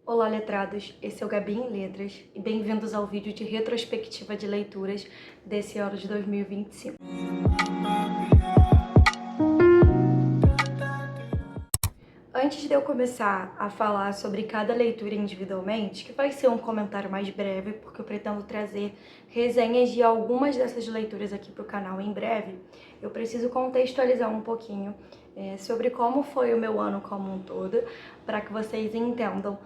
Olá, letrados! Esse é o Gabi em Letras e bem-vindos ao vídeo de retrospectiva de leituras desse ano de 2025. Antes de eu começar a falar sobre cada leitura individualmente, que vai ser um comentário mais breve, porque eu pretendo trazer resenhas de algumas dessas leituras aqui para o canal em breve, eu preciso contextualizar um pouquinho sobre como foi o meu ano como um todo, para que vocês entendam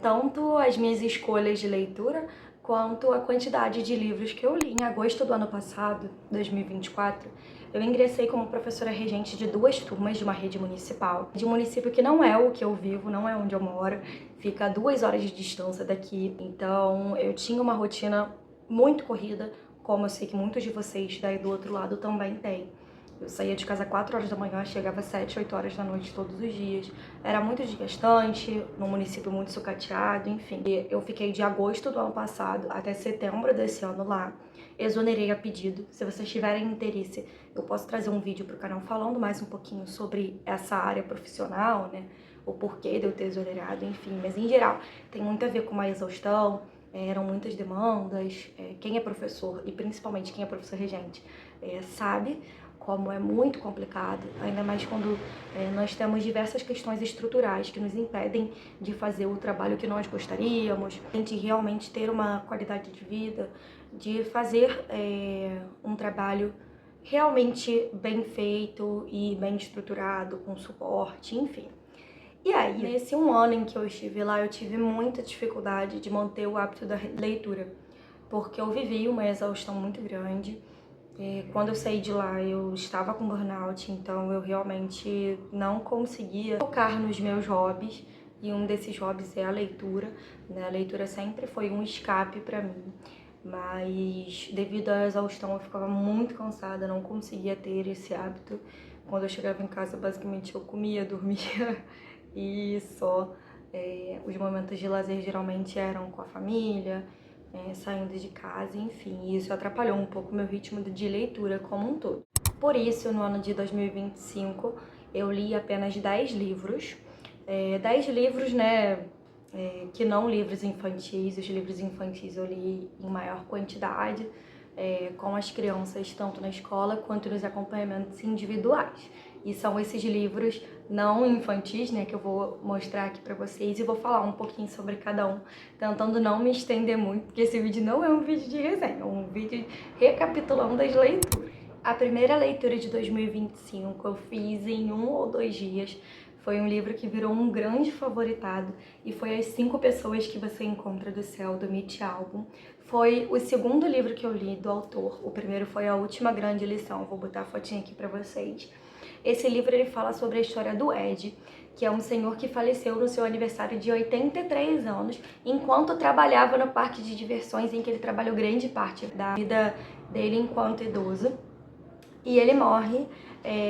tanto as minhas escolhas de leitura, quanto a quantidade de livros que eu li. Em agosto do ano passado, 2024, eu ingressei como professora regente de 2 turmas de uma rede municipal, de um município que não é o que eu vivo, não é onde eu moro, fica a 2 horas de distância daqui. Então eu tinha uma rotina muito corrida, como eu sei que muitos de vocês daí do outro lado também têm. Eu saía de casa 4 horas da manhã, chegava às 7, 8 horas da noite todos os dias. Era muito desgastante, num município muito sucateado, enfim. E eu fiquei de agosto do ano passado até setembro desse ano lá. Exonerei a pedido. Se vocês tiverem interesse, eu posso trazer um vídeo pro canal falando mais um pouquinho sobre essa área profissional, né? O porquê de eu ter exonerado, enfim. Mas em geral, tem muito a ver com uma exaustão, eram muitas demandas. Quem é professor, e principalmente quem é professor regente, sabe como é muito complicado, ainda mais quando nós temos diversas questões estruturais que nos impedem de fazer o trabalho que nós gostaríamos, de realmente ter uma qualidade de vida, de fazer um trabalho realmente bem feito e bem estruturado, com suporte, enfim. E aí, nesse um ano em que eu estive lá, eu tive muita dificuldade de manter o hábito da leitura, porque eu vivi uma exaustão muito grande. Quando eu saí de lá, eu estava com burnout, então eu realmente não conseguia focar nos meus hobbies, e um desses hobbies é a leitura, né? A leitura sempre foi um escape para mim, mas devido à exaustão eu ficava muito cansada, não conseguia ter esse hábito. Quando eu chegava em casa, basicamente eu comia, dormia e só. Os momentos de lazer geralmente eram com a família, saindo de casa, enfim, e isso atrapalhou um pouco o meu ritmo de leitura como um todo. Por isso, no ano de 2025, eu li apenas 10 livros. 10 livros, né, que não livros infantis. Os livros infantis eu li em maior quantidade, com as crianças, tanto na escola quanto nos acompanhamentos individuais. E são esses livros não infantis, né, que eu vou mostrar aqui pra vocês e vou falar um pouquinho sobre cada um, tentando não me estender muito, porque esse vídeo não é um vídeo de resenha, é um vídeo recapitulando as leituras. A primeira leitura de 2025 eu fiz em 1 ou 2 dias. Foi um livro que virou um grande favoritado e foi As 5 Pessoas que Você Encontra do Céu, do Mitch Albom. Foi o segundo livro que eu li do autor. O primeiro foi A Última Grande Lição. Vou botar a fotinha aqui pra vocês. Esse livro ele fala sobre a história do Ed, que é um senhor que faleceu no seu aniversário de 83 anos, enquanto trabalhava no parque de diversões em que ele trabalhou grande parte da vida dele enquanto idoso. E ele morre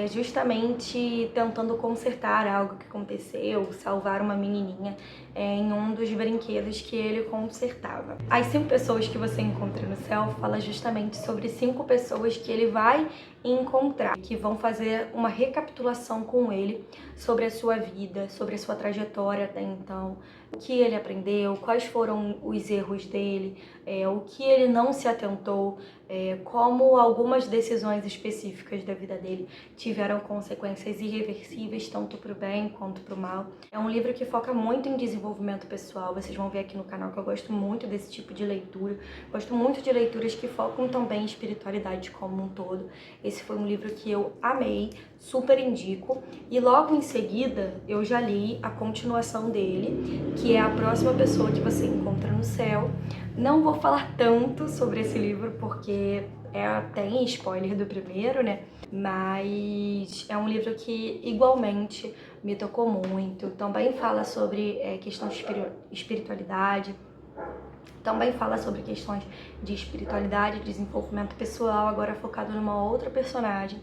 justamente tentando consertar algo que aconteceu, salvar uma menininha em um dos brinquedos que ele consertava. As 5 pessoas que você encontra no céu fala justamente sobre 5 pessoas que ele vai encontrar, que vão fazer uma recapitulação com ele sobre a sua vida, sobre a sua trajetória até então, o que ele aprendeu, quais foram os erros dele, o que ele não se atentou, como algumas decisões específicas da vida dele tiveram consequências irreversíveis, tanto para o bem quanto para o mal. É um livro que foca muito em desenvolvimento pessoal. Vocês vão ver aqui no canal que eu gosto muito desse tipo de leitura. Gosto muito de leituras que focam também em espiritualidade como um todo. Esse foi um livro que eu amei, super indico. E logo em seguida, eu já li a continuação dele, que é A Próxima Pessoa que Você Encontra no Céu. Não vou falar tanto sobre esse livro, porque tem spoiler do primeiro, né? Mas é um livro que igualmente me tocou muito. Também fala sobre questão de espiritualidade. Também fala sobre questões de espiritualidade, desenvolvimento pessoal, agora focado numa outra personagem.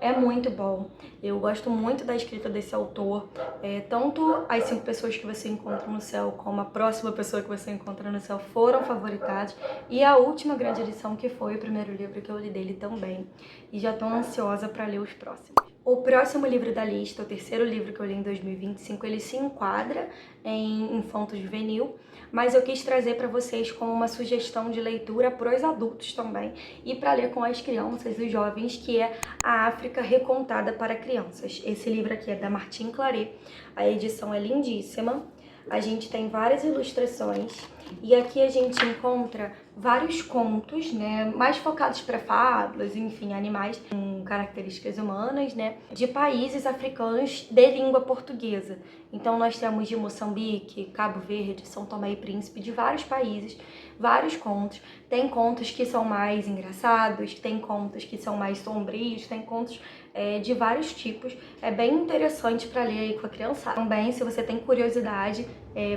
É muito bom. Eu gosto muito da escrita desse autor. Tanto As 5 Pessoas que Você Encontra no Céu como A Próxima Pessoa que Você Encontra no Céu foram favoritados. E A Última Grande Lição, que foi o primeiro livro que eu li dele também. E já tô ansiosa para ler os próximos. O próximo livro da lista, o terceiro livro que eu li em 2025, ele se enquadra em infanto-juvenil, mas eu quis trazer para vocês como uma sugestão de leitura para os adultos também e para ler com as crianças e os jovens, que é A África Recontada para Crianças. Esse livro aqui é da Martine Claret, a edição é lindíssima, a gente tem várias ilustrações e aqui a gente encontra vários contos, né, mais focados para fábulas, enfim, animais com características humanas, né, de países africanos de língua portuguesa. Então nós temos de Moçambique, Cabo Verde, São Tomé e Príncipe, de vários países, vários contos. Tem contos que são mais engraçados, tem contos que são mais sombrios, tem contos de vários tipos. É bem interessante para ler aí com a criançada. Também, se você tem curiosidade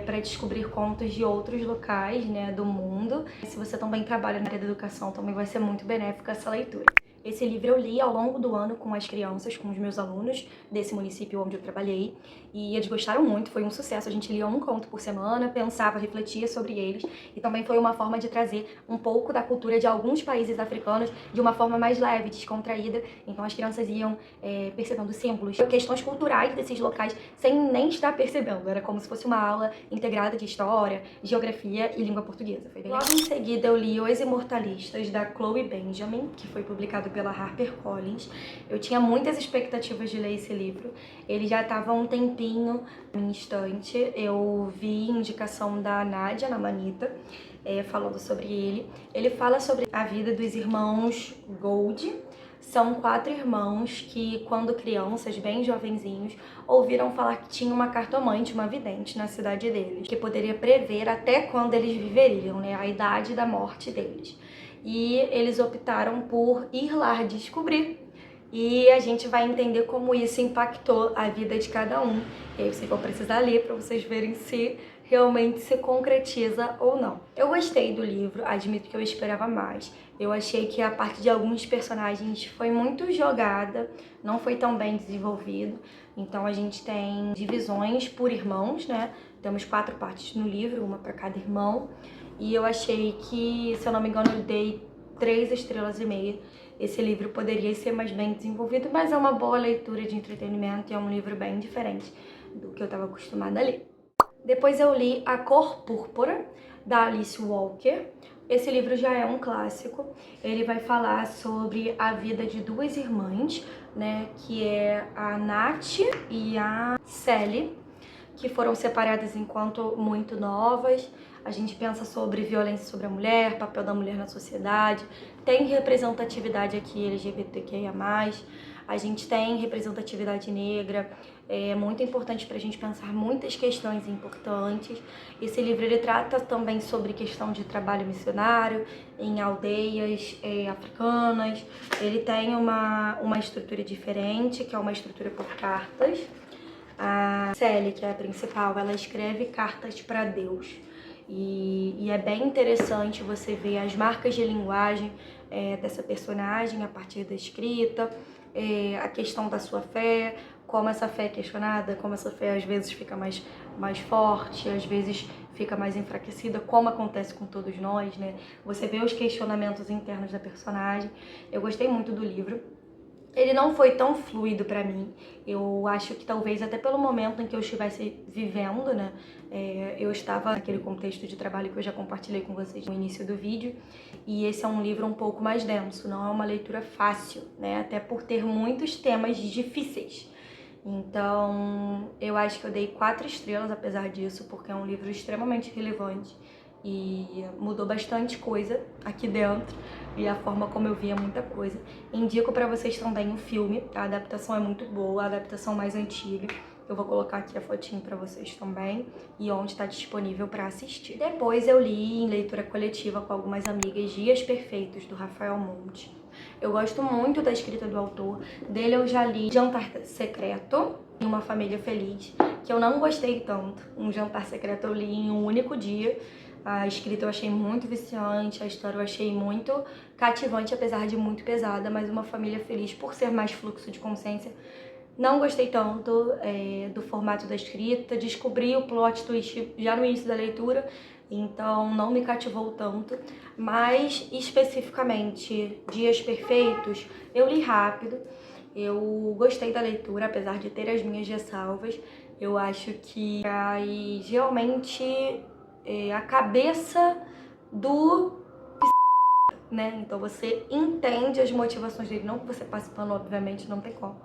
para descobrir contos de outros locais, né, do mundo, se você também trabalha na área da educação, também vai ser muito benéfica essa leitura. Esse livro eu li ao longo do ano com as crianças, com os meus alunos desse município onde eu trabalhei, e eles gostaram muito, foi um sucesso. A gente lia um conto por semana, pensava, refletia sobre eles, e também foi uma forma de trazer um pouco da cultura de alguns países africanos de uma forma mais leve, descontraída. Então as crianças iam percebendo símbolos, questões culturais desses locais, sem nem estar percebendo. Era como se fosse uma aula integrada de história, geografia e língua portuguesa. Foi bem legal. Logo em seguida eu li Os Imortalistas, da Chloe Benjamin, que foi publicado pela HarperCollins. Eu tinha muitas expectativas de ler esse livro. Ele já estava há um tempinho em estante. Eu vi indicação da Nádia na Manita, falando sobre ele. Ele fala sobre a vida dos irmãos Gold. São 4 irmãos que, quando crianças, bem jovenzinhos, ouviram falar que tinha uma cartomante, uma vidente na cidade deles, que poderia prever até quando eles viveriam, né, a idade da morte deles. E eles optaram por ir lá descobrir. E a gente vai entender como isso impactou a vida de cada um. E aí vocês vão precisar ler para vocês verem se realmente se concretiza ou não. Eu gostei do livro, admito que eu esperava mais. Eu achei que a parte de alguns personagens foi muito jogada, não foi tão bem desenvolvido. Então a gente tem divisões por irmãos, né? Temos 4 partes no livro, uma para cada irmão. E eu achei que, se eu não me engano, eu dei 3 estrelas e meia. Esse livro poderia ser mais bem desenvolvido, mas é uma boa leitura de entretenimento e é um livro bem diferente do que eu estava acostumada a ler. Depois eu li A Cor Púrpura, da Alice Walker. Esse livro já é um clássico. Ele vai falar sobre a vida de 2 irmãs, né, que é a Nath e a Sally, que foram separadas enquanto muito novas. A gente pensa sobre violência sobre a mulher, papel da mulher na sociedade, tem representatividade aqui LGBTQIA+, a gente tem representatividade negra, é muito importante para a gente pensar muitas questões importantes. Esse livro ele trata também sobre questão de trabalho missionário em aldeias africanas. Ele tem uma estrutura diferente, que é uma estrutura por cartas. A Sally, que é a principal, ela escreve cartas para Deus. E é bem interessante você ver as marcas de linguagem dessa personagem a partir da escrita, a questão da sua fé, como essa fé é questionada, como essa fé às vezes fica mais forte, às vezes fica mais enfraquecida, como acontece com todos nós, né? Você vê os questionamentos internos da personagem. Eu gostei muito do livro. Ele não foi tão fluido pra mim. Eu acho que talvez até pelo momento em que eu estivesse vivendo, né? Eu estava naquele contexto de trabalho que eu já compartilhei com vocês no início do vídeo. E esse é um livro um pouco mais denso, não é uma leitura fácil, né? Até por ter muitos temas difíceis. Então, eu acho que eu dei 4 estrelas apesar disso, porque é um livro extremamente relevante. E mudou bastante coisa aqui dentro e a forma como eu via muita coisa. Indico pra vocês também o filme, a adaptação é muito boa, a adaptação mais antiga. Eu vou colocar aqui a fotinho pra vocês também e onde tá disponível pra assistir. Depois eu li em leitura coletiva com algumas amigas Dias Perfeitos, do Rafael Monte. Eu gosto muito da escrita do autor. Dele eu já li Jantar Secreto e Uma Família Feliz, que eu não gostei tanto. Um Jantar Secreto eu li em um único dia. A escrita eu achei muito viciante, a história eu achei muito cativante, apesar de muito pesada, mas Uma Família Feliz, por ser mais fluxo de consciência, não gostei tanto do formato da escrita. Descobri o plot twist já no início da leitura, então não me cativou tanto. Mas, especificamente, Dias Perfeitos, eu li rápido. Eu gostei da leitura, apesar de ter as minhas ressalvas. Eu acho que traz realmente a cabeça do né? Então você entende as motivações dele, não que você passe pano, obviamente, não tem como,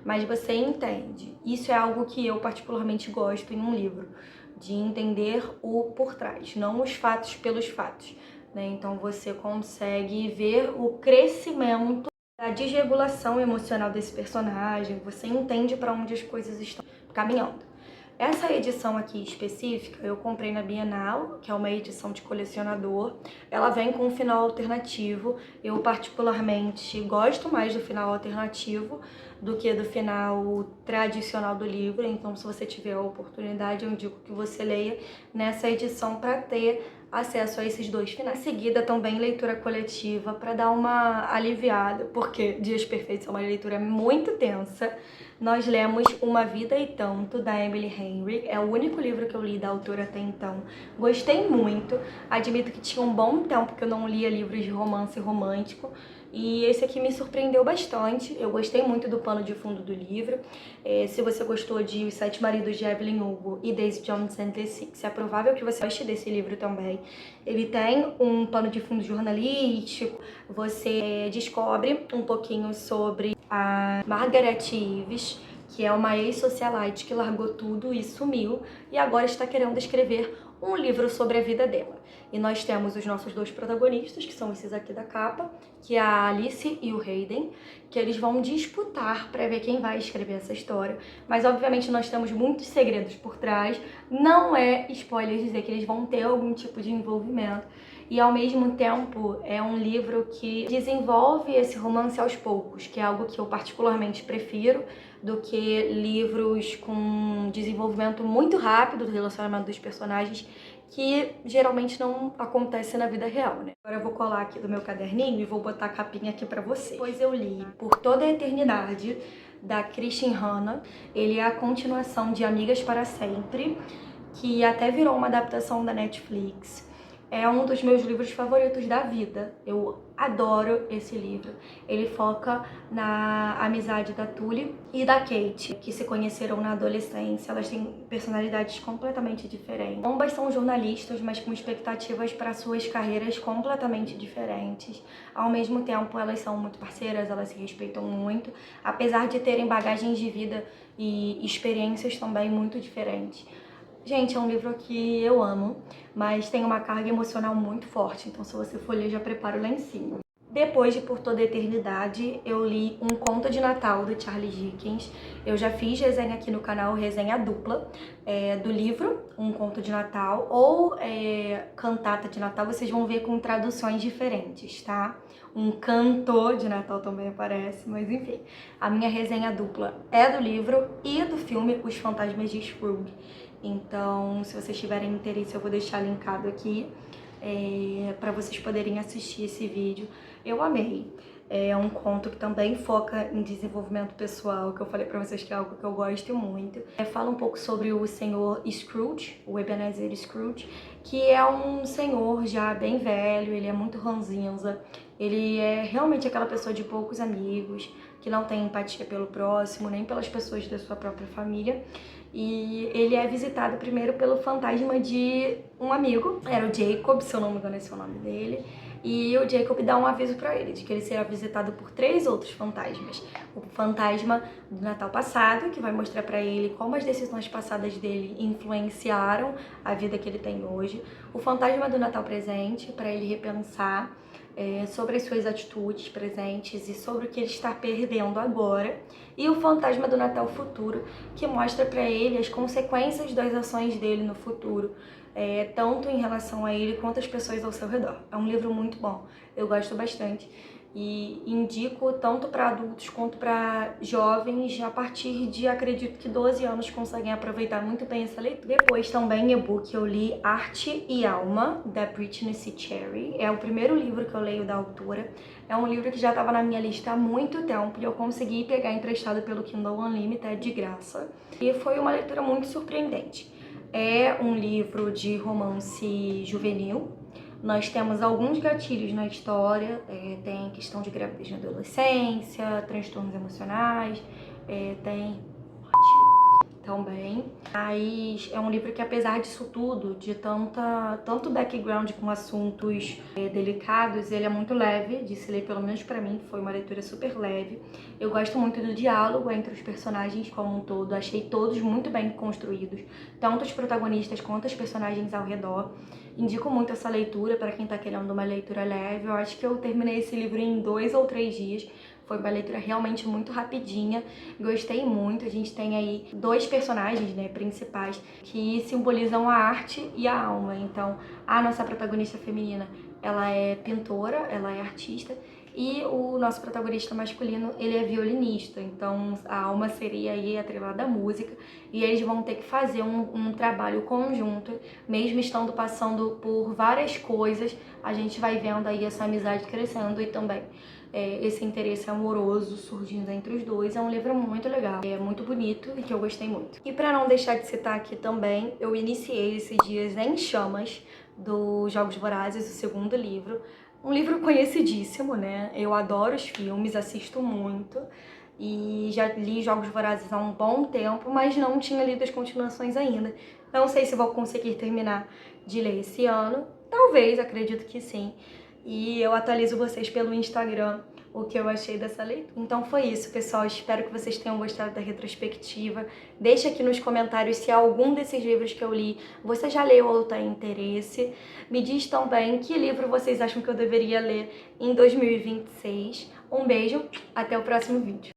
mas você entende. Isso é algo que eu particularmente gosto em um livro, de entender o por trás, não os fatos pelos fatos, né? Então você consegue ver o crescimento da desregulação emocional desse personagem, você entende para onde as coisas estão caminhando. Essa edição aqui específica eu comprei na Bienal, que é uma edição de colecionador. Ela vem com um final alternativo. Eu particularmente gosto mais do final alternativo do que do final tradicional do livro. Então, se você tiver a oportunidade, eu indico que você leia nessa edição para ter acesso a esses dois finais. Em seguida, também leitura coletiva para dar uma aliviada, porque Dias Perfeitos é uma leitura muito tensa. Nós lemos Uma Vida e Tanto, da Emily Henry. É o único livro que eu li da autora até então. Gostei muito. Admito que tinha um bom tempo que eu não lia livros de romance romântico. E esse aqui me surpreendeu bastante. Eu gostei muito do pano de fundo do livro. Se você gostou de Os Sete Maridos de Evelyn Hugo e Daisy Jones and the Six, é provável que você goste desse livro também. Ele tem um pano de fundo jornalístico. Você descobre um pouquinho sobre a Margaret Ives, que é uma ex-socialite que largou tudo e sumiu e agora está querendo escrever um livro sobre a vida dela. E nós temos os nossos dois protagonistas, que são esses aqui da capa, que é a Alice e o Hayden, que eles vão disputar para ver quem vai escrever essa história. Mas obviamente nós temos muitos segredos por trás, não é spoiler dizer que eles vão ter algum tipo de envolvimento. E ao mesmo tempo é um livro que desenvolve esse romance aos poucos, que é algo que eu particularmente prefiro do que livros com desenvolvimento muito rápido do relacionamento dos personagens, que geralmente não acontece na vida real, né? Agora eu vou colar aqui do meu caderninho e vou botar a capinha aqui pra vocês. Depois eu li Por Toda a Eternidade, da Christine Hanna. Ele é a continuação de Amigas para Sempre, que até virou uma adaptação da Netflix. É um dos meus livros favoritos da vida. Eu adoro esse livro. Ele foca na amizade da Tully e da Kate, que se conheceram na adolescência. Elas têm personalidades completamente diferentes. Ambas são jornalistas, mas com expectativas para suas carreiras completamente diferentes. Ao mesmo tempo, elas são muito parceiras, elas se respeitam muito, apesar de terem bagagens de vida e experiências também muito diferentes. Gente, é um livro que eu amo, mas tem uma carga emocional muito forte, então se você for ler, já prepara o lencinho. Depois de Por Toda a Eternidade, eu li Um Conto de Natal, do Charles Dickens. Eu já fiz resenha aqui no canal, resenha dupla, do livro Um Conto de Natal ou Cantata de Natal. Vocês vão ver com traduções diferentes, tá? Um canto de Natal também aparece, mas enfim. A minha resenha dupla é do livro e do filme Os Fantasmas de Scrooge. Então, se vocês tiverem interesse, eu vou deixar linkado aqui para vocês poderem assistir esse vídeo. Eu amei. É um conto que também foca em desenvolvimento pessoal, que eu falei pra vocês que é algo que eu gosto muito. Fala um pouco sobre o senhor Scrooge, o Ebenezer Scrooge, que é um senhor já bem velho, ele é muito ranzinza, ele é realmente aquela pessoa de poucos amigos, que não tem empatia pelo próximo, nem pelas pessoas da sua própria família. E ele é visitado primeiro pelo fantasma de um amigo, era o Jacob, se eu não me engano esse é o nome dele. E o Jacob dá um aviso pra ele de que ele será visitado por 3 outros fantasmas. O fantasma do Natal passado, que vai mostrar pra ele como as decisões passadas dele influenciaram a vida que ele tem hoje. O fantasma do Natal presente, pra ele repensar sobre as suas atitudes presentes e sobre o que ele está perdendo agora. E o fantasma do Natal futuro, que mostra pra ele as consequências das ações dele no futuro. Tanto em relação a ele quanto às pessoas ao seu redor. É um livro muito bom, eu gosto bastante e indico tanto para adultos quanto para jovens a partir de, acredito que 12 anos, conseguem aproveitar muito bem essa leitura. Depois também e-book eu li Arte e Alma, da Brittany C. Cherry. É o primeiro livro que eu leio da autora. É um livro que já estava na minha lista há muito tempo e eu consegui pegar emprestado pelo Kindle Unlimited de graça. E foi uma leitura muito surpreendente. É um livro de romance juvenil, Nós temos alguns gatilhos na história, tem questão de gravidez na adolescência, transtornos emocionais, tem também. Mas é um livro que, apesar disso tudo, de tanto background com assuntos delicados, ele é muito leve de se ler, pelo menos pra mim, foi uma leitura super leve. Eu gosto muito do diálogo entre os personagens como um todo, achei todos muito bem construídos, tanto os protagonistas quanto os personagens ao redor. Indico muito essa leitura para quem tá querendo uma leitura leve. Eu acho que eu terminei esse livro em 2 ou 3 dias. Foi uma leitura realmente muito rapidinha, gostei muito. A gente tem aí 2 personagens, né, principais que simbolizam a arte e a alma. Então, a nossa protagonista feminina, ela é pintora, ela é artista, e o nosso protagonista masculino, ele é violinista. Então, a alma seria aí atrelada à música, e eles vão ter que fazer um trabalho conjunto, mesmo estando passando por várias coisas. A gente vai vendo aí essa amizade crescendo e também esse interesse amoroso surgindo entre os dois. É um livro muito legal, é muito bonito e que eu gostei muito. E para não deixar de citar aqui também, eu iniciei esses dias Em Chamas, dos Jogos Vorazes, o segundo livro. Um livro conhecidíssimo, né? Eu adoro os filmes, assisto muito. E já li Jogos Vorazes há um bom tempo, mas não tinha lido as continuações ainda. Não sei se vou conseguir terminar de ler esse ano. Talvez, acredito que sim. E eu atualizo vocês pelo Instagram o que eu achei dessa leitura. Então foi isso, pessoal. Espero que vocês tenham gostado da retrospectiva. Deixa aqui nos comentários se algum desses livros que eu li você já leu ou tem interesse. Me diz também que livro vocês acham que eu deveria ler em 2026. Um beijo, até o próximo vídeo.